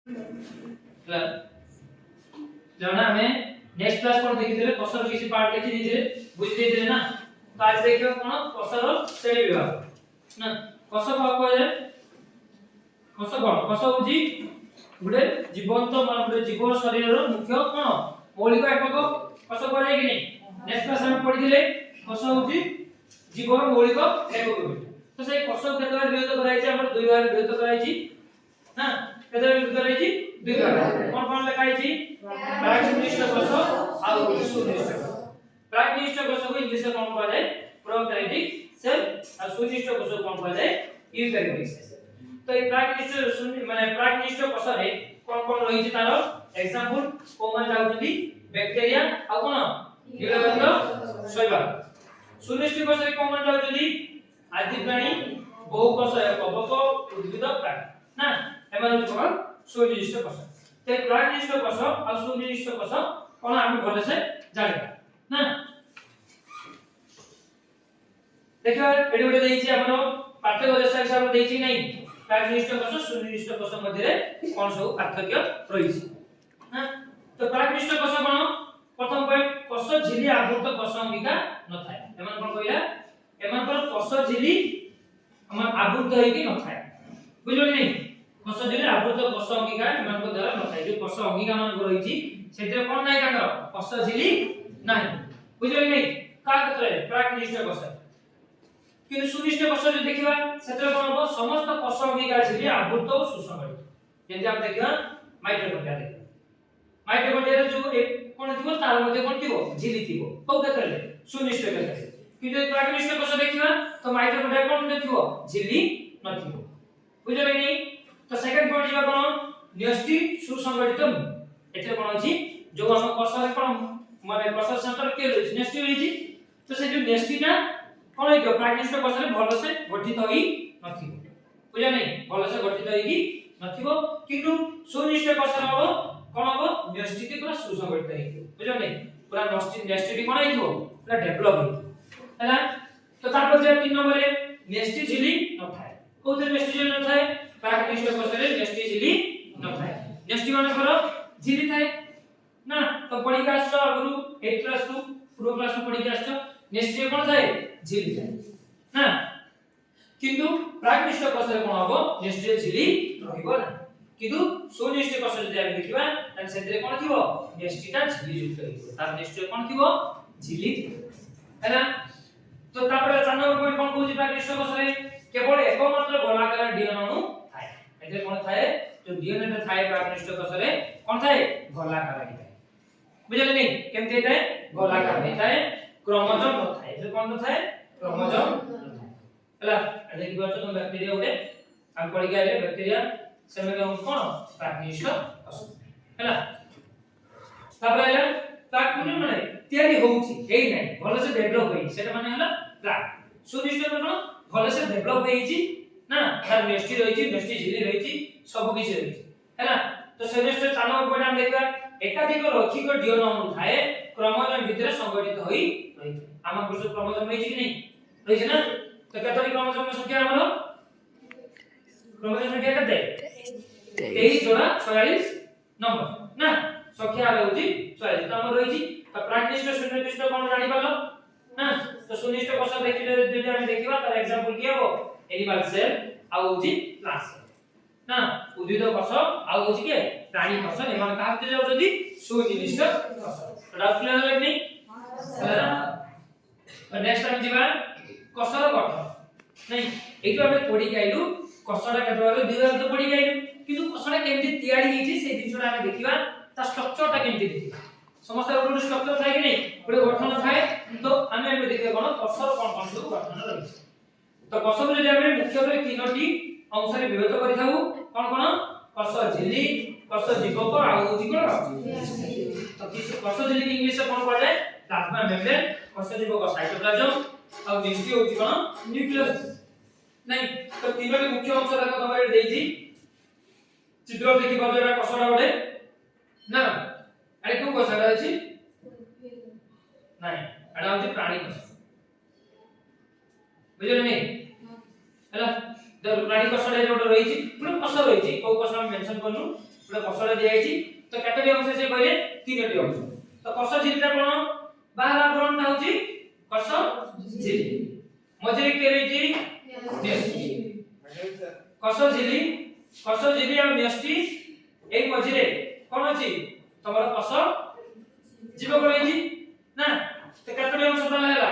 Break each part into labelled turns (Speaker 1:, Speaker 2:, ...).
Speaker 1: ହେଲା जणा हमें नेक्स्ट क्लास पर देखिथिले कोषर किसी पार्ट देखि दिथिले बुझि दिथिले ना तो आज देखियो कोन कोषर श्रेणी विभाग ना कोष को कहले कोष होजी गुडे जीवंत मान गुडे जीव शरीर रो मुख्य कोन मौलिक एकक कोष कहले कि नै नेक्स्ट क्लास में पढिथिले कोष होजी जीव रो मौलिक एकक तो से कोष केतबार विभक्त कराइछि हमर दुई भाग विभक्त कराइछि ना केतबार विभक्त कराइछि दुई भाग कोन लिखाइछि प्रागनिष्ठ कोष और सुनिष्ठ कोष प्रागनिष्ठ कोष को इंग्लिश में कौन कहा जाए प्रोकैरियोटिक सेल और सुनिष्ठ कोष को कौन कहा जाए यूकैरियोटिक सेल तो ये प्रागनिष्ठ माने प्रागनिष्ठ कोष रे कौन रही तार एग्जांपल कोन जाउछी बैक्टीरिया आ कोन नीलबंध शैवाल सुनिष्ठ कोष रे कौन जाउछी आदि प्राणी बहु कोष कवक उद्भिद प्राणी ना एमन कोन सुनिष्ठ कोष ते प्रागनिष्ठ कोष और सुनिष्ठ कोष कोन हम भले से जानिबा ना देखो एडी गोटे देइछि हमरो पाठ्य रेखा हिसाब देइछि नै प्रागनिष्ठ कोष सुनिष्ठ कोष मध्ये कोन सब पार्थक्य रहिछि ना तो प्रागनिष्ठ कोष कोन प्रथम पॉइंट कोष झिली आवृत कोष अंगिका न थाए एमन कोन कहिला एमन पर कोष झिली हमर आवृत होई कि न थाए बुझलो कि नै कोष झिली आवृत कोष अंगिका एमन को द्वारा न थाए जो कोष अंगिका मान रहिछि सेते कोन नै ताकर कोष झिली नाही बुझलो कि नै का क्षेत्र प्रागनिष्ठ कोष कि सुनिष्ठ कोष जो देखिबा सेते कोन हो समस्त कोष अंगिका झिली आवृत और सुसंगठित जेंति आप देखिबा माइटोकॉन्ड्रिया देखिबा माइटोकॉन्ड्रिया रे जो एक कोन थिबो तार मध्ये कोन थिबो झिली थिबो को क्षेत्र रे सुनिष्ठ क्षेत्र कि जो प्रागनिष्ठ कोष देखिबा तो माइटोकॉन्ड्रिया कोन थिबो झिली न थिबो बुझलो कि नै तो सेकंड पॉइंट जो कोन न्यष्टि सुसंगठित एते कोन अछि जो हम कोष रे कोन माने कोष सेंटर के रहि न्यष्टि रहि तो से जो न्यष्टिटा कोन हे प्रागनिष्ठ कोष रे भलो से गठित होई नथिबो बुझा नै भलो से गठित होई कि नथिबो किंतु सुनिष्ठ कोष रे हो कोन हो न्यष्टि पूरा सुसंगठित हेइबो बुझा नै पूरा न्यष्टि कोन हेइबो पूरा डेवलप हेइबो हैला तो तापर जे 3 नंबर रे न्यष्टि झिली न थाए कोते न्यष्टि झिली न थाए प्रागनिष्ठ कोष रे न्यष्टि झिली न थाए न्यष्टि माने करो झिली थाए ना तो पढी कास अगरु 8 क्लास टू प्रो क्लास में पढी कास न्यष्टि कोन थाए झिली थाए ना किंतु प्रागनिष्ठ कोष रे कोन हबो न्यष्टि झिली रहिबो ना किंतु सुनिष्ठ कोष जदि हम देखिबा त सेतरे कोन थिबो न्यष्टिटा झिली युक्त हेइबो तार न्यष्टि कोन थिबो झिली हैना तो तापर 4 नंबर पॉइंट कोन कहूची प्रागनिष्ठ कोष रे केवल एकमात्र गोलाकार डीएनए अणु थाए एते कोन थाए जो डीएनए रे थाए प्रागनिष्ठ कोष रे कोन थाए गोलाकार हेइଥାଏ बुझले नै केमते थाए गोलाकार हेइଥାଏ क्रोमोसोम न थाए जे कोन थाए क्रोमोसोम न थाए हला देखि बच्चा तो बैक्टीरिया उडे हम पढि गए बैक्टीरिया सेमे हम कोन प्रागनिष्ठ कोष हला तापर हला प्राग माने तयारी होउची हेइ नै भलो से डेवलप होई सेटा माने हला प्राग सुनिष्ठ कोन भलो से डेवलप होईची ना तार न्यष्टि रहिची न्यष्टि झिली रहिची सब किछ रहिची हैना तो सेनेस्ट 4 नंबर पॉइंट हम देखबा एकाधिक रैखिक डीएनए अणु थाए क्रोमोसोम भितर संगठित होई रही आमा पुरुष क्रोमोसोम रहिची कि नै रहिची ना तो केतरी क्रोमोसोम संख्या हमरो क्रोमोसोम संख्या केते 23 जोड़ा 46 नंबर ना संख्या रहउची 46 तो हमर रहिची तो प्रागनिष्ठ सुनिष्ठ कोन जानि पालो ना तो सुनिष्ठ कोष देखिले যদি আমি দেখিবা তার एग्जांपल কি হবো एनिमल सेल आ होची प्लांट सेल ना उद्भिद कोष आ होची के प्राणी कोष एमान का होते जाउ जदी सुनिष्ठ कोष तो डाउट क्लियर होला कि नै तो नेक्स्ट टाइम जिबा कोषर गठन नै एटु हम पढी गाइलु कोषडा केतबारे दिवार तो पढी गाइलु किंतु कोषडा केमति तयारी हेछि से दिनसडा हम देखिबा ता स्ट्रक्चरटा केमति देखिबा समस्त गोटे स्ट्रक्चर थाए कि नै गोटे गठन थाए तो हम एमे देखिबा कोन कोषर कोन सब गठन रही तो कोष जदि हम मुख्यतः तीनोटी अंश रे विभक्त करि थाउ कोन कोन कोष झिली कोष जीवक आ होची कोन तो कोष झिली की इंग्लिश में कोन कहले प्लाज्मा मेम्ब्रेन कोष जीवक साइटोप्लाज्म आ न्यूक्लियस होची कोन न्यूक्लियस नै तो तीनोटी मुख्य अंश रे तमरे देइची चित्र देखि बजेरा कोषडा गोटे ना अरे क्यों कोषडा अछि नाही एडा होची प्राणी कोष बुझले नै हला प्राणी कोष रे जोट रहिची पूरा कोष रहिची को कोष हम मेंशन करनु ଗୋଟେ କଷଟା ଦିଆଯାଇଛି ତ କେତେଟି ଅଂଶ ସେ କହିଲେ ତିନୋଟି ଅଂଶ ତ କଷ ଝିଲିଟା କୋଣ ବାହାର ଆବରଣଟା ହଉଛି କଷ ଝିଲି ମଝିରେ କିଏ ରହିଛି ନ୍ୟଷ୍ଟି କଷ ଝିଲି ଆଉ ନ୍ୟଷ୍ଟି ଏଇ ମଝିରେ କୋଣ ଅଛି ତମର କଷ ଜୀବକ ରହିଛି ନା ତ କେତେଟି ଅଂଶ ତାହେଲେ ହେଲା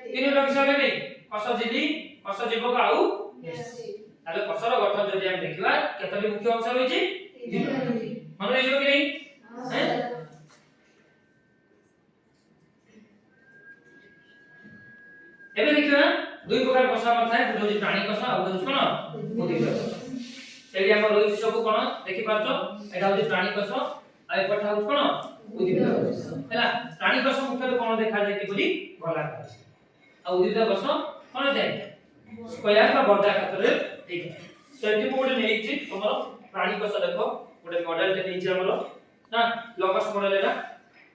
Speaker 1: ତିନୋଟି ଅଂଶ ହେଲେ ନାହିଁ କଷ ଝିଲି କଷ ଜୀବକ ଆଉ ନ୍ୟଷ୍ଟି তাহলে কষর গঠন যদি আমি দেখিবা কতটি মুখ্য অংশ রয়েছে তিনটি মনে রাখবে কি নাই হ্যাঁ এবে দেখিবা দুই প্রকার কষ আমার থাকে গোটে হচ্ছে প্রাণী কষ আর গোটে হচ্ছে কোন উদ্ভিদ কষ সেটি আমরা রয়েছে সবু কোন দেখি পারছো এটা হচ্ছে প্রাণী কষ আর এপটা হচ্ছে কোন উদ্ভিদ কষ হেলা প্রাণী কষ মুখ্যত কোন দেখা যায় কি বলি গলা আর উদ্ভিদ কষ কোন যায় স্কয়ার বা বর্গাকারে ঠিক আছে সেটি কোডে নেইছি তোমার প্রাণী কোষ দেখো গোটে মডেল তে নেইছি আমরা না লকস মডেল এটা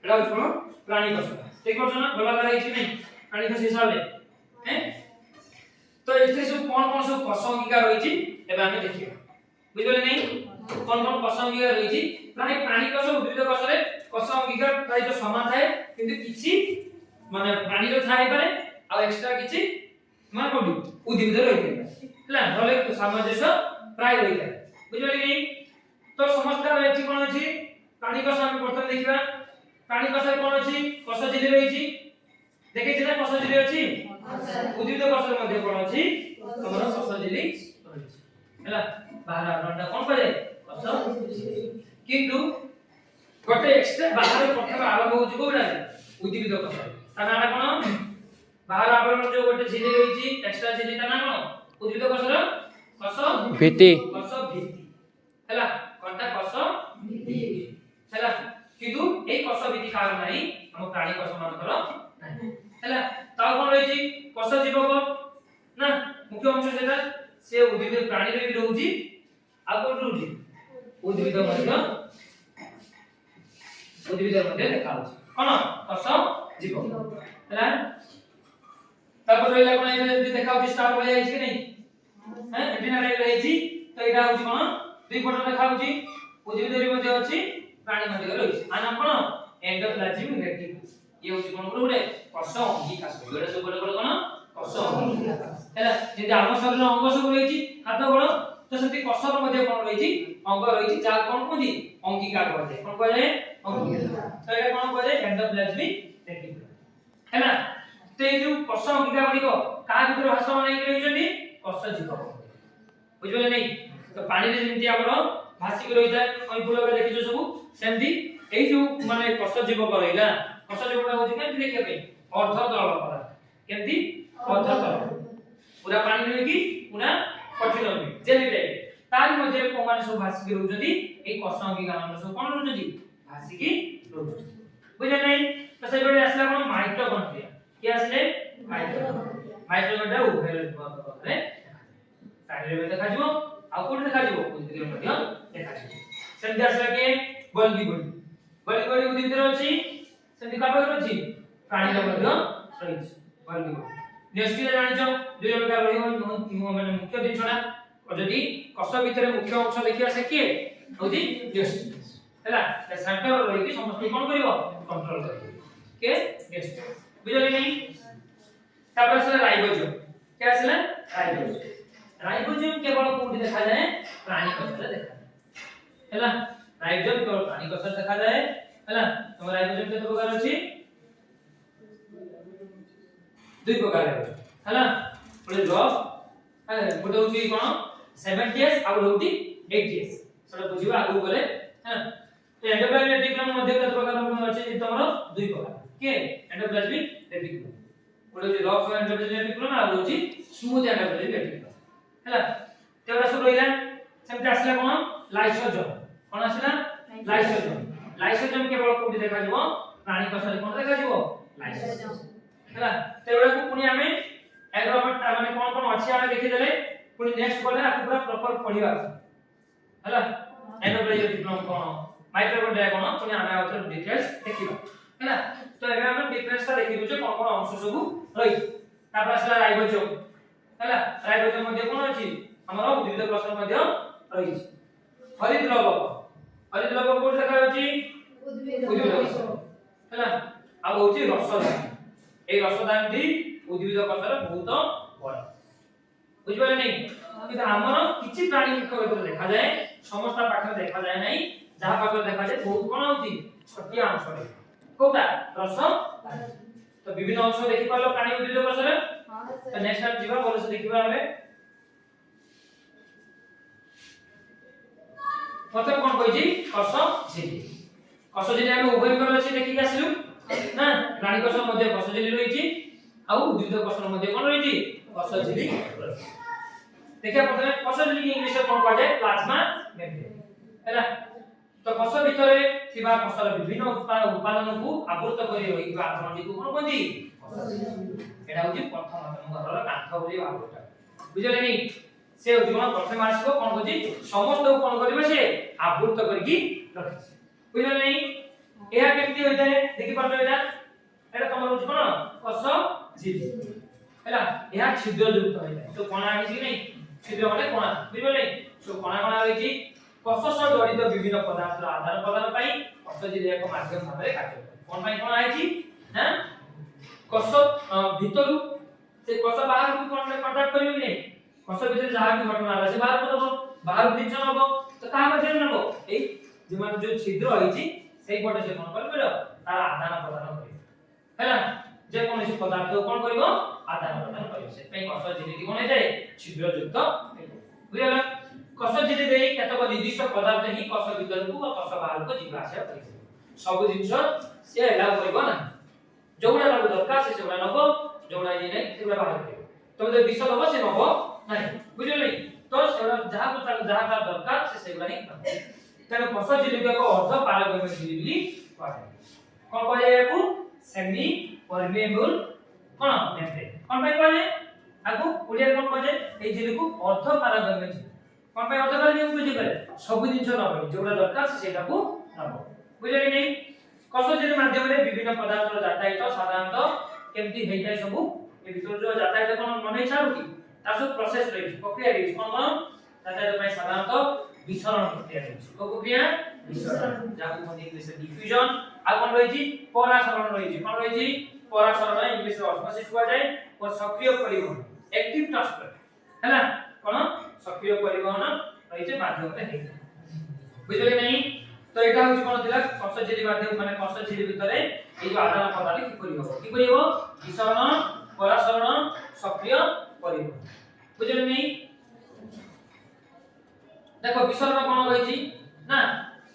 Speaker 1: হচ্ছে কোন প্রাণী কোষ ঠিক আছে না গোলাকার হইছি নাই প্রাণী কোষ হিসাবে হ্যাঁ তো এতে সব কোন কোন সব কোষ অঙ্গিকা রয়েছে এবে আমি দেখিবা বুঝলে নাই কোন কোন কোষ অঙ্গিকা রয়েছে প্রায় প্রাণী কোষ উদ্ভিদ কোষরে কোষ অঙ্গিকা প্রায় তো সমান থাকে কিন্তু কিছু মানে প্রাণীর থাই পারে আর এক্সট্রা কিছু মানে কোটি উদ্ভিদ রইতে ହେଲା ନହେଲେ ସାମଞ୍ଜସ୍ୟ ପ୍ରାୟ ରହିଥାଏ ବୁଝିପାରିଲେ କି ତ ସମସ୍ତ ଏଠି କ'ଣ ଅଛି ପ୍ରାଣୀ କୋଷ ଆମେ ପ୍ରଥମେ ଦେଖିବା ପ୍ରାଣୀ କୋଷରେ କ'ଣ ଅଛି କୋଷ ଝିଲି ରହିଛି ଦେଖିଛି ନା କୋଷ ଝିଲି ଅଛି ଉଦ୍ଭିଦ କୋଷରେ ମଧ୍ୟ କ'ଣ ଅଛି ଆମର କୋଷ ଝିଲି ରହିଛି ହେଲା ବାହାର ଆବରଣଟା କ'ଣ କରେ କୋଷ କିନ୍ତୁ ଗୋଟେ ଏକ୍ସଟ୍ରା ବାହାର ପ୍ରଥମେ ଆରମ୍ଭ ହେଉଛି କୋଉଟା ଉଦ୍ଭିଦ କୋଷ ତା ନାଁ କ'ଣ ବାହାର ଆବରଣ ଯୋଉ ଗୋଟେ ଝିଲି ରହିଛି ଏକ୍ସଟ୍ରା ଝିଲି ତା ନାଁ କ'ଣ উদ্ভিদ কোষর কোষ ভিত্তি হেলা কোনটা কোষ ভিত্তি হেলা কিন্তু এই কোষ ভিত্তি কারণ নাই हम প্রাণী কোষ মানকর নাই হেলা তাও কোন রয়েছে কোষ জীবক না মুখ্য অংশ যেটা সে উদ্ভিদ প্রাণীরে বি রহুজি আর কোন রহুজি উদ্ভিদ মধ্যে দেখা হচ্ছে কোন কোষ জীবক হেলা তারপর রইলা কোন এটা যদি দেখা হচ্ছে স্টার বলে যাইছে কি নাই হ্যাঁ এন্টিনা টাইপ রয়েছে তো এটা হচ্ছে কোন দুই ফটো দেখা হচ্ছে উদ্ভিদের মধ্যে আছে প্রাণী মধ্যে রয়েছে আর নাম কোন এন্ডোপ্লাজমিক রেটিকুলাম এই হচ্ছে কোন গুলো কোষ অঙ্গিকা এটা সব বড় কোন কোষ অঙ্গিকা হেলা যদি ଆମ শরীরের অঙ্গ সব রয়েছে হাত গোড় তো সেটি কোষর মধ্যে কোন রয়েছে অঙ্গ রয়েছে যা কোন কোন অঙ্গিকা বলে কোন কয় অঙ্গিকা তো এটা কোন কয় এন্ডোপ্লাজমিক রেটিকুলাম হেলা তো এই যে কোষ অঙ্গিকা গুলিক কার ভিতরে ভাসমান হই রইছন্তি কোষ জীবক বুঝলে নাই তো পানিরে যেমতি আমরা ভাসিক রইতা ওই ফুলকে দেখিছো সব সেমতি এই যে মানে কোষ জীবক রইলা কোষ জীবকটা হচ্ছে কেমতি দেখিয়া পাই অর্ধ তরল পদার্থ কেমতি অর্ধ তরল পুরা পানি রই কি পুরা কঠিন রই জেলি টাইপ তার মধ্যে কোমানে সব ভাসিক রইছন্তি এই কোষ অঙ্গিকা মানে সব কোন রইছন্তি ভাসিক রইছন্তি বুঝলে নাই তো সেগুলো আসলে কোন মাইটোকন্ড্রিয়া কি আসলে মাইটোকন্ড্রিয়া উভয়ের মধ্যে পানির মধ্যে দেখা যাব আর কোন দেখা যাব উদ্ভিদের মধ্যে দেখা যাব সেমতি আসলে কি বলগি বডি উদ্ভিদের আছে সেমতি কাপড় আছে প্রাণীর মধ্যে রয়েছে বলগি ন্যষ্টিরে জানিছো দুই প্রকার রহিব মানে মুখ্য জিনিসটা যদি কোষ ভিতরে মুখ্য অংশ দেখিয়া সে কি হউতি ন্যষ্টি ହେଲା ସେଣ୍ଟର ରହିକି ସମସ୍ତଙ୍କୁ କଣ କରିବ କଣ୍ଟ୍ରୋଲ କରିବ କେ ନେକ୍ସଟ ବୁଝିଲେ ନାହିଁ ତାପରେ ଆସିଲା ରାଇବୋଜୋମ କେ ଆସିଲା ରାଇବୋଜୋମ କେବଳ କୋଉଠି ଦେଖାଯାଏ ପ୍ରାଣୀ କୋଷରେ ଦେଖାଯାଏ ହେଲା ରାଇବୋଜୋମ କେବଳ ପ୍ରାଣୀ କୋଷରେ ଦେଖାଯାଏ ହେଲା ତମ ରାଇବୋଜୋମ କେତେ ପ୍ରକାର ଅଛି ଦୁଇ ପ୍ରକାର ଅଛି ହେଲା ଗୋଟେ ଗୋଟେ ହଉଛି କଣ 70s ଆଉ ଗୋଟେ 80s ସେଟା ବୁଝିବା ଆଗକୁ ଗଲେ ହଁ एंडोप्लाज्मिक रेटिकुलम मध्ये कत प्रकार अछि तमरो दुई प्रकार के एंडोप्लाज्मिक रेटिकुलम ओडे जे रफ एंडोप्लाज्मिक रेटिकुलम आ होछि स्मूथ एंडोप्लाज्मिक रेटिकुलम हैला तेरा सब रहिला सेमते आसला कोन लाइसोजोम कोन आसला लाइसोजोम केवल कोठी देखा जिवो प्राणी कोषरे कोन देखा जिवो लाइसोजोम हैला तेरा को पुनी हमें एग्रोमेंट माने कोन कोन अछि आमे देखि देले पुनी नेक्स्ट बोले आपको पूरा प्रॉपर पढिबा हैला एंडोप्लाज्मिक रेटिकुलम कोन माइटोकॉन्ड्रिया कोन पुनी आमे आउथर डिटेल्स देखिबा हैला तो एबे हम डिफरेंस ता देखिबु जे कोन कोन अंश सब रही तापर असला राइबोजोम हैला राइबोजोम मध्ये कोन अछि हमर उद्भिद कोष मध्ये रही हरित हरित द्रव्य कोड देखा जाउची
Speaker 2: उद्भिद
Speaker 1: उद्भिद
Speaker 2: कोश
Speaker 1: कोश हैला आ होउची रसदान ए रसदान दी उद्भिद कोशर बहुत बड़ बुझिबाले नै कि हमर किछि प्राणी मुख भीतर देखा जाए समस्त पाखर देखा जाए नै जहा पाखर देखा जाए बहुत कोन होउची छोटिया अंश रे कोटा रस तो विभिन्न अंश देखि पालो प्राणी उद्भिद कोशर
Speaker 2: हां
Speaker 1: तो नेक्स्ट टाइम जीवा बोले से देखिबा हमें प्रथम कोन कहिजी कष झिली हम उभय कर अछि देखि आसिलु ना प्राणी कोश मध्ये कष झिली रहिछि आ उद्भिद कोश मध्ये कोन रहिछि कष झिली देखिया प्रथमे कष झिली के इंग्लिश रे कोन कहै जाय प्लाज्मा मेम्ब्रेन हैला तो कष भितरे थिबा कषर विभिन्न उपादान को आवृत करि रहिबा आंतरणी को कोन कहନ୍ତି एटा होछि प्रथम आत्म घरर कांथ बोली भाबटा बुझले नै से जीवन प्रथम आसीबो कोन कहछि समस्त को कोन करबे से आवृत करके रखिछि बुझले नै एहा केमति होय जाय देखि पाछो एटा तमर होछि कोन कष झिली हैला एहा छिद्र युक्त होय जाय तो कोना आछि नै छिद्र माने कोना बुझले नै सो कोना कोना होइछि कष सह जडित विभिन्न पदार्थर आदान प्रदान पई कष झिली एक माध्यम भाबरे कार्य करे कोन पई कोना आछि ना कष भितरु से कष बाहर को कोन कांटेक्ट करियो नै कष भितर जहा भी घटना आला से बाहर को दबो बाहर दिन्छ नबो तो का मध्ये नबो ए जेमान जो छिद्र होइछि सेई पटे से कोन करबो तार आदान प्रदान करियो हैला जे कोन से पदार्थ कोन करिवो आदान प्रदान करियो से पई कष झिली की कोन जाय छिद्र युक्त बुझला कष झिली देई केतक निर्दिष्ट पदार्थ ही कष भितर को और कष बाहर को जिबा आसे करियो सब जिंस से एलाउ करिवो ना जोडा लागु दरकार से जोडा नबो जोडा ये नै सेबा बाहर करियो तो जे विष दबो से नबो नाही बुझले तो सेबा जहा को जहा का दरकार से सेबा नै तेन कष झिली को अर्ध पारगम्य झिली बिली कहै कोन कहै याकू सेमी परमेबल कोन मेम्ब्रेन कोन पई कहै आकू ओडिया कोन कहै ए झिली को अर्ध पारगम्य झिली कोन पई अर्ध पारगम्य बुझि पारे सब जिंस नबो जोडा दरकार से सेटा को नबो बुझले नै कष झिली माध्यम रे विभिन्न पदार्थ जातायत साधारणतः केमति हेइ जाय सब ए भितर जो जातायत कोन मने छारु की तासु प्रोसेस रही प्रक्रिया रही कोन जातायत पई साधारणतः विसरण प्रक्रिया रही को प्रक्रिया विसरण जाकु हम इंग्लिश रे डिफ्यूजन आ कोन रही परासरण रही कोन रही परासरण इंग्लिश रे ऑस्मोसिस हुआ जाय और सक्रिय परिवहन एक्टिव ट्रांसफर हैना कोन सक्रिय परिवहन रही जे माध्यम रे हेइ बुझले नै तो एटा होछि कोन दिला कष झिली माध्यम माने कष झिली भितरे ए जो आदान प्रदान की करि हो विसरण परासरण सक्रिय परिवहन बुझले नै देखो विसरण कोन होइछि ना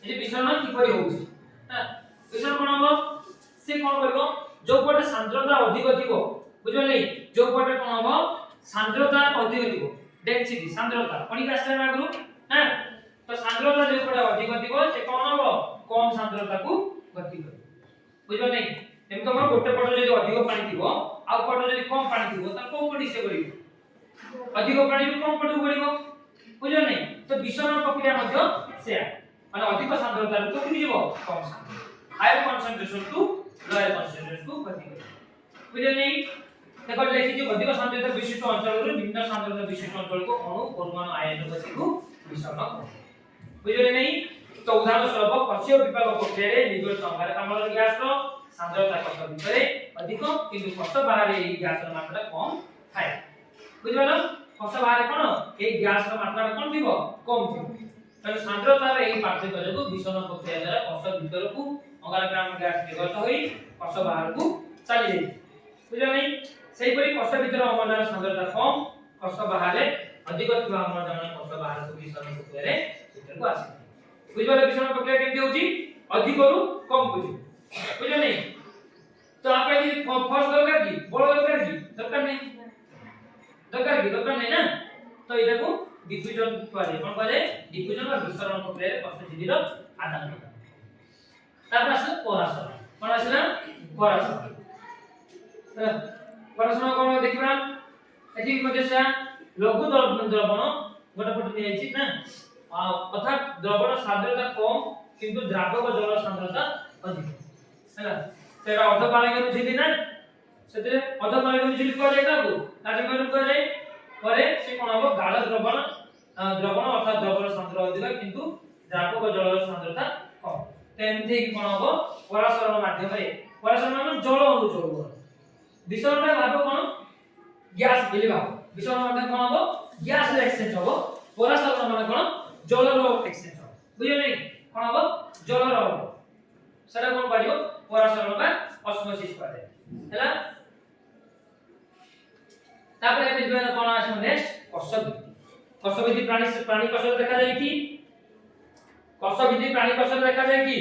Speaker 1: ए विसरण की करि होउछि ना विसरण कोन हो से कोन करबो जो पटे सांद्रता अधिक थिबो बुझले नै जो पटे कोन हो सांद्रता अधिक थिबो डेंसिटी सांद्रता कोनी का आसले आगु ना तो सांद्रता जो पटे अधिक थिबो से कोन हो कम सांद्रता को गति करे बुझले नै एम तो हमर गोटे पटे जदी अधिक पानी थिबो आ पटे जदी कम पानी थिबो त कोन पटे से करिवो अधिक पानी भी कम पटे गड़िवो बुझले नै तो विसरण प्रक्रिया मध्ये से माने अधिक सांद्रता को कि जीवो कम सांद्रता higher concentration to lower concentration को गति करे बुझले नै देखो लेखि जे अधिक सांद्रता विशिष्ट अंचल रे भिन्न सांद्रता विशिष्ट अंचल को अणु परमाणु आयन गति को विसरण करे बुझले नै तो उदाहरण स्वरूप कक्षीय विभाग प्रक्रिया रे निर्गत अंगारकाम्ल गैस रो सांद्रता कष भितरे अधिक किंतु कष बाहर ए गैस रो मात्रा कम थाए बुझिबलो कष बाहर कोन ए गैस रो मात्रा कोन थिबो कम थिबो तने सांद्रता रे ए पार्थक्य जो विसरण प्रक्रिया द्वारा कष भीतर को अंगारकाम्ल गैस निर्गत होई कष बाहर को चली जाई बुझिलो नै सेही परि कष भीतर अम्लजान सांद्रता कम कष बाहर अधिक थिबा अम्लजान कष बाहर को विसरण प्रक्रिया रे भीतर को आसी बुझिबलो विसरण प्रक्रिया केमति होची अधिक रु कम बुझि बुझले नै तो आपे कि फर्स्ट दरकार की बड़ दरकार की दरकार नै ना तो एटा को डिफ्यूजन कहले कोन कहले डिफ्यूजन और विसरण प्रक्रिया रे कष झिली रो आदान प्रदान तापर आसे परासरण कोन आसेला परासरण परासरण कोन देखिबा एठी मध्यसा लघु द्रवण गोटे पटे नियाछि ना अर्थात द्रवण सांद्रता कम किंतु द्रावक जल सांद्रता अधिक हैला तेरा अर्ध पारगम्य झिली ना सेते अर्ध पारगम्य झिली को जाय काकू काजमेन को जाय परे से कोन हो गाढ़ द्रवण अर्थात द्रवण सांद्रता अधिक किंतु द्रावक जलर सांद्रता कम तो एमती कि कोन हो परासरण माध्यम रे परासरण मतलब जल अणु जोड़ो विसरण भाग कोन गैस बोली भाग विसरण माध्यम कोन हो गैस रे एक्सचेंज हो परासरण माने कोन जल रो एक्सचेंज हो बुझियो नै कोन हो जल रो सेटा कोन पारियो परासरण बा ऑस्मोसिस पारे हैला तापर एबे जोना कोन आछो नेक्स्ट कोष विधि प्राणी कोष देखा जाय कि कोष विधि प्राणी कोष देखा जाय कि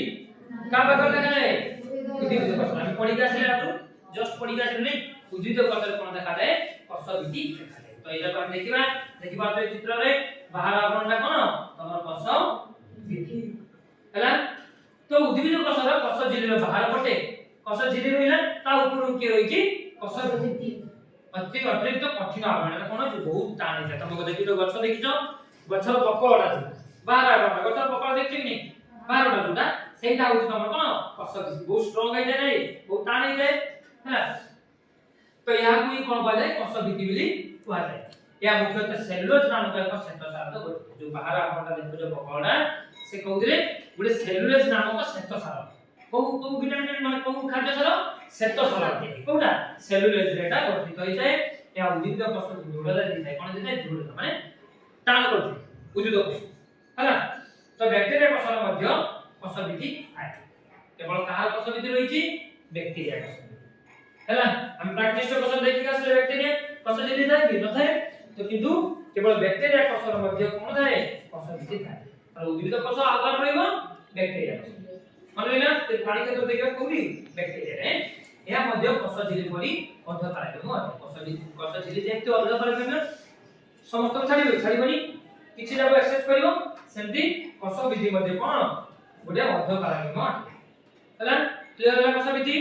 Speaker 1: का बागर देखा जाय उद्भिद कोष हम पढ़ी के आसिले आपन जस्ट पढ़ी के आसिले नै उद्भिद कोष कोन देखा जाय कोष विधि देखा जाय तो एटा कोन देखिबा तो चित्र रे बाहर आपनटा कोन तमर कोष विधि हैला तो उद्भिद कोष रो कोष झिल्ली रो बाहर पटे कोष झिल्ली रहिला ता ऊपर के रहि कि कोष विधि अति अतिरिक्त कठिन आवरण कोन बहुत टाणी है तुमको देखि तो गछ देखिछो गछर पकड़टा बाहर आवरण गछर पकड़ देखि नि बाहर आवरणटा सेटा होछ तमर कोन कोष विधि बहुत स्ट्रांग है नै बहुत टाणी है हैला तो यहाँ को कोन कहले कोष विधि बोली कहला जाय या मुख्यतः सेलुलोज नामक एक श्वेतसार तो जो बाहर आवरणटा देखो जो पकड़टा से कहउतले गुडे सेलुलोज नामक श्वेतसार को विटामिन माने को खाद्य सार श्वेतसार है कोटा सेलुलोज रेटा गठित होई जाय या उद्भिद कोष जोड़ा दै थाय कोन दै जोड़ा माने टाण करथि उद्भिद कोष हला तो बैक्टीरिया कोष मध्य कोष विधि आय केवल कहार कोष विधि रही छि बैक्टीरिया कोष हला हम प्राकृतिक कोष देखि आसले बैक्टीरिया कोष विधि थाय कि न थाय तो किंतु केवल बैक्टीरिया कोष मध्य कोन थाय कोष विधि थाय और उद्भिद कोष आकार रहइबो बैक्टीरिया कोष मानलेना ते प्राणी क्षेत्र देखिबा कोनी बैक्टीरिया रे या मध्य कोष झिल्ली परि अर्ध कार्यक्रम कोष झिल्ली जेते अर्ध कार्यक्रम समस्त छाड़ीबनी किछि जाबो एक्सेस करिवो सेमती कोष विधि मध्य कोन गोटे अर्ध कार्यक्रम हला क्लियर हला कोष विधि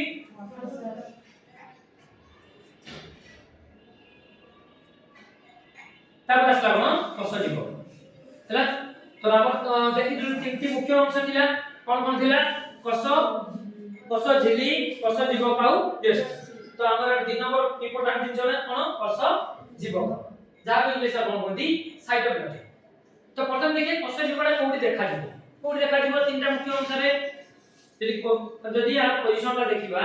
Speaker 1: तापर आसला कोन कोष जीव हला तो आपण देखि तीनटी मुख्य अंश थिला कोन थिला कोष झिल्ली कोष जीव पाउ टेस्ट तो हमर 3 नंबर इंपोर्टेंट जिंस है कोन कोष जीव जाबे इंग्लिश कोन कहती साइटोप्लाज्म तो प्रथम देखिए कोष जीवटा कोठी देखा जीव तीनटा मुख्य अंश रे जदि यार पोजीशन ला देखिबा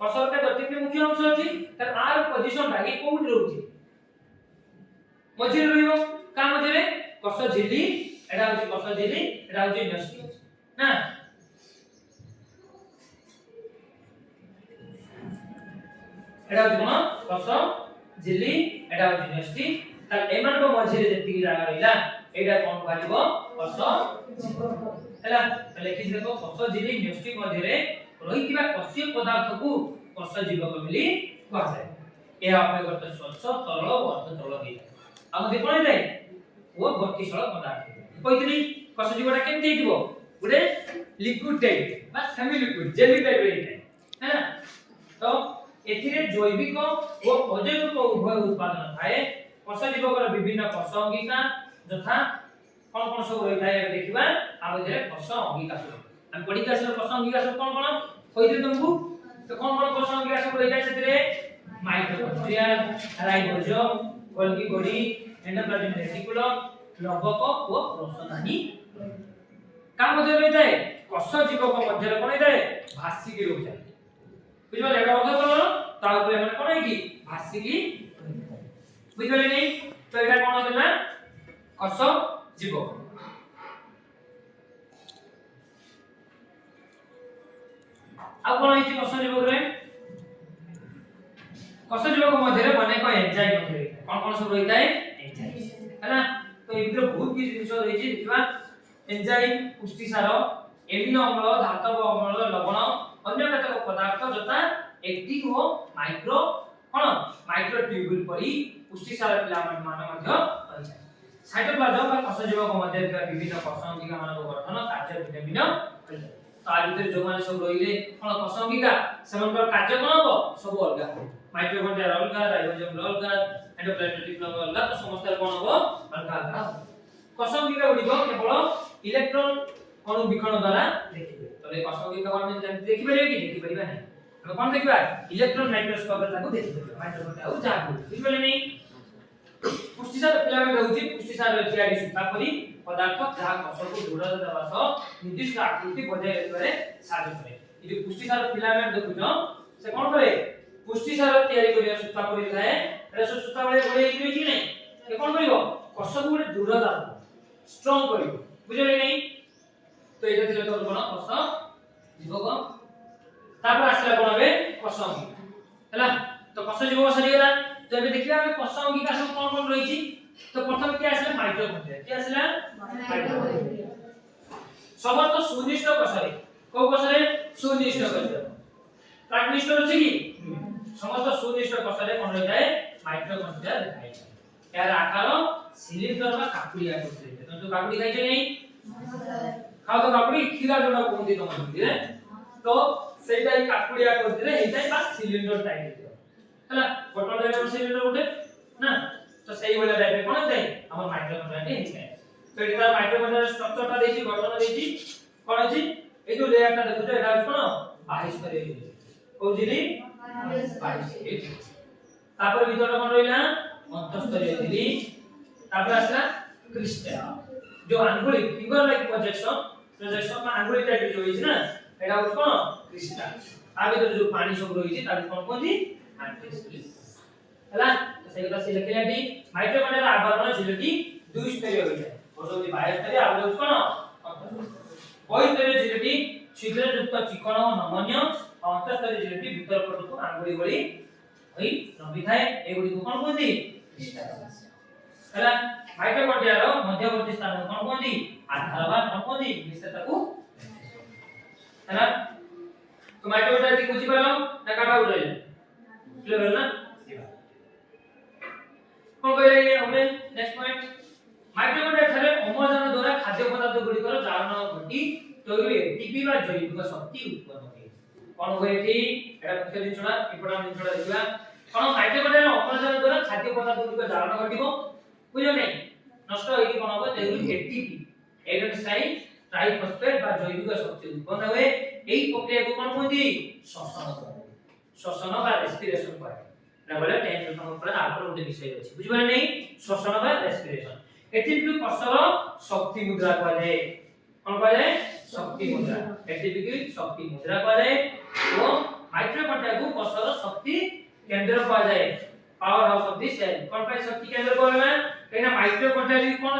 Speaker 1: कोषर के तीनटा मुख्य अंश अछि त आर पोजीशन ला कि कोठी रहउछि मझिरे रहइबो का मझिरे कोष झिल्ली एडा होछि कोष झिल्ली एडा होछि न्यूक्लियस ना एडा कोन कोष झिल्ली एडा होछि न्यूक्लियस त एमान को मझिरे जेति जागा रहिला एडा कोन कहलिबो कोष जीव हैला त लेखि देखो कोष झिल्ली न्यूक्लियस मझिरे रहितिबा कोषीय पदार्थ को कोष जीव बोली कहै छै ए आपे गत स्वच्छ तरल और अर्ध तरल हे हम देखै नै वो गतिशील पदार्थ कहितली कोष जीवटा केमति हितबो गुडे लिक्विड टाइप बा सेमी लिक्विड जेली टाइप रे हैना तो एथिरे जैविक और अजैविक उभय उत्पादन थाए कोष जीवकर विभिन्न कोष अंगिका यथा कोन सब रहि थाए देखिबा आबे जे कोष अंगिका सब हम पढी के कोष अंगिका सब कोन कहितली तुमको तो कोन कोष अंगिका सब रहि थाए सेतिरे mitochondria ribosome Golgi body endoplasmic reticulum लवक और रोसनानी का मध्य रहि थाए कोष जीवक मध्य कोन थाए भासिकी रहि थाए बुझबा एटा अर्थ करलो ता ऊपर माने कोन है कि भासिकी बुझबले नै तो एटा कोन होला कोष जीव आ कोन है कि कोष जीव रे कोष जीव को मध्य रे बने को एंजाइम मध्य रे कोन सब रहि थाए एंजाइम हैना तो ए भीतर बहुत किछ जिंस रहि छि देखबा एंजाइम पुष्टिसार एमिनो अम्ल धातव अम्ल लवण अन्य केतक पदार्थ जता एक्टिव हो माइक्रो कोन माइक्रो ट्यूब्यूल परि पुष्टिसार पिला मान मध्य रहि छै साइटोप्लाज्म बा कोष जीवक मध्य विभिन्न कोष अंगिका मान गठन कार्य भिन्न भिन्न ता भीतर जो माने सब रहिले कोन कोष अंगिका सेमनकर कार्य कोन हो सब अलगा माइटोकॉन्ड्रिया अलगा राइबोसोम अलगा एंडोप्लाज्मिक रेटिकुलम अलगा तो समस्त कोन हो अलगा अलगा कोष अंगिका गुडी केवल इलेक्ट्रॉन अणु विकर्ण द्वारा देखिबे तले कोष अंगिका हम जेमति देखि परिबे कि देखि परिबा नै हम कोन देखिबा इलेक्ट्रॉन माइक्रोस्कोप रे ताको देखि परिबा माइक्रोस्कोप आउ जागु बुझबले नै पुष्टिसार फिलामेंट होउची पुष्टिसार तयारी सूता परी पदार्थ जहा कोष को दृढ़ता देबा सह निर्दिष्ट आकृति बजाय रखबारे साहाय्य करे। ये पुष्टिसार फिलामेंट देखुछो से कोन करे पुष्टिसार तयारी करिया सूता परी थाए एटा सूता बळे गोळे कि नै ए कोन करिवो कोष को गोटे दृढ़ता स्ट्रांग करिवो बुझले नै। तो एटा थिले तो कोन कोष जीवक तापर आसला कोन बे कोष हला तो कोष जीवक सरी गेला। तो अबे देखिबा हम कोष अंगिका सब कोन कोन रही छी। तो प्रथम के आसला माइटोकॉन्ड्रिया के आसला माइटोकॉन्ड्रिया समस्त सुनिष्ठ कोष रे को कोष रे सुनिष्ठ कोष प्राग्निष्ठ अछि कि समस्त सुनिष्ठ कोष रे कोन रही जाय माइटोकॉन्ड्रिया देखाय यार आकार सिलिंडर बा काकुड़ी आकृति तो जो काकुड़ी खाइ छै नै खाओ तो काकुड़ी खीरा जोड़ा कोंदी तो मंदी रे तो सेटा ही काकुड़ी आकृति रे हेतै बा सिलिंडर टाइप हला बटन टाइप सिलिंडर उठे ना तो सही वाला टाइप कोन होतै हमर माइटोकॉन्ड्रिया के हेतै। तो एटा माइटोकॉन्ड्रिया स्ट्रक्चर ता देछि गठन देछि कोन अछि ए जो लेयर ता देखुछो एटा कोन 22 स्तरीय को जिली 22 तापर भीतर कोन रहिला अंतःस्तरीय दिली तापर आसला क्रिस्टल जो आंगुली फिंगर लाइक प्रोजेक्शन में आंगुली टाइप जो होइछ ना एटा होछ कोन क्रिस्टल आ भीतर जो पानी सब रहिछ ताके कोन कोनजी क्रिस्टल हला तो सही कथा से लिखलेटी माइटोकॉन्ड्रिया आवरण जिलेटी 2 स्तरीय होय जाय ओसोदी 22 स्तरीय आवरण होछ कोन कोई स्तरीय जिलेटी छिद्र युक्त चिकन और नमनीय अंतःस्तरीय जिलेटी भीतर पट को आंगुली गली होई नबी थाए एगुडी को कोन कोनजी क्रिस्टल हला माइटोकॉन्ड्रिया रो मध्यवर्ती स्थान कोन कोनजी आधार बा कोन कोनजी विशेषता को हला तो माइटोकॉन्ड्रिया दी बुझी पालो ना काटा उड़ले क्लियर है ना कोन कहले हमने नेक्स्ट पॉइंट माइटोकॉन्ड्रिया थारे अम्लजान द्वारा खाद्य पदार्थ गुडी कर जारण घटी तोरु एटीपी बा जैविक शक्ति उत्पन्न होय कोन होय एठी एटा मुख्य दिनछड़ा इम्पोर्टेंट दिनछड़ा देखिबा कोन माइटोकॉन्ड्रिया अम्लजान द्वारा खाद्य पदार्थ गुडी कर जारण घटिबो बुझो नै नष्ट होई कोन हो तोरु एटीपी एडेनोसाइन ट्राइफॉस्फेट बा जैविक शक्ति उत्पन्न होय एई प्रक्रिया को कोन कहती श्वसन बा रेस्पिरेशन कहे ना बोले 10 नंबर पर आपर उठे विषय अछि बुझि पाले नै श्वसन बा रेस्पिरेशन एटीपी कोषर शक्ति मुद्रा कहे कोन कहे शक्ति मुद्रा एटीपी की शक्ति मुद्रा कहे ओ माइटोकॉन्ड्रिया को कोषर शक्ति केंद्र कहे power house of the cell कोन पे शक्ति केंद्र कहला कहिना माइटोकॉन्ड्रिया की कोन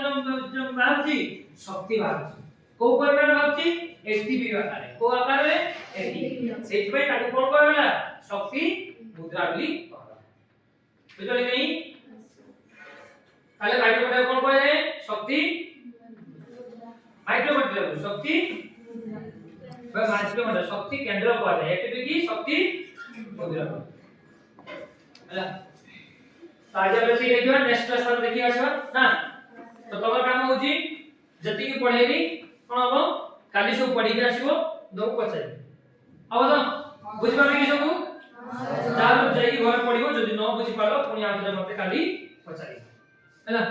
Speaker 1: जो बाहरची शक्ति बाहरची को परिमाण बाहरची एटीपी आकार को आकार रे एटीपी सेट पे ताको कोन कहला शक्ति मुद्रा बोली कहला बुझले नै ताले माइटोकॉन्ड्रिया कोन कहे शक्ति माइटोकॉन्ड्रिया को शक्ति बा माइटोकॉन्ड्रिया शक्ति केंद्र कहे एटीपी की शक्ति मुद्रा हला ताजा बेसी देखिबा नेक्स्ट क्लास पर देखि आछो ना तो तमर काम होजी जति की पढेली कोन हबो काली सब पढी के आसीबो दो पछाई अब तो बुझि पाबे कि सब तार जाई घर पढिबो जदि न बुझि पालो पुनी आउथरे मते काली पछाई हैला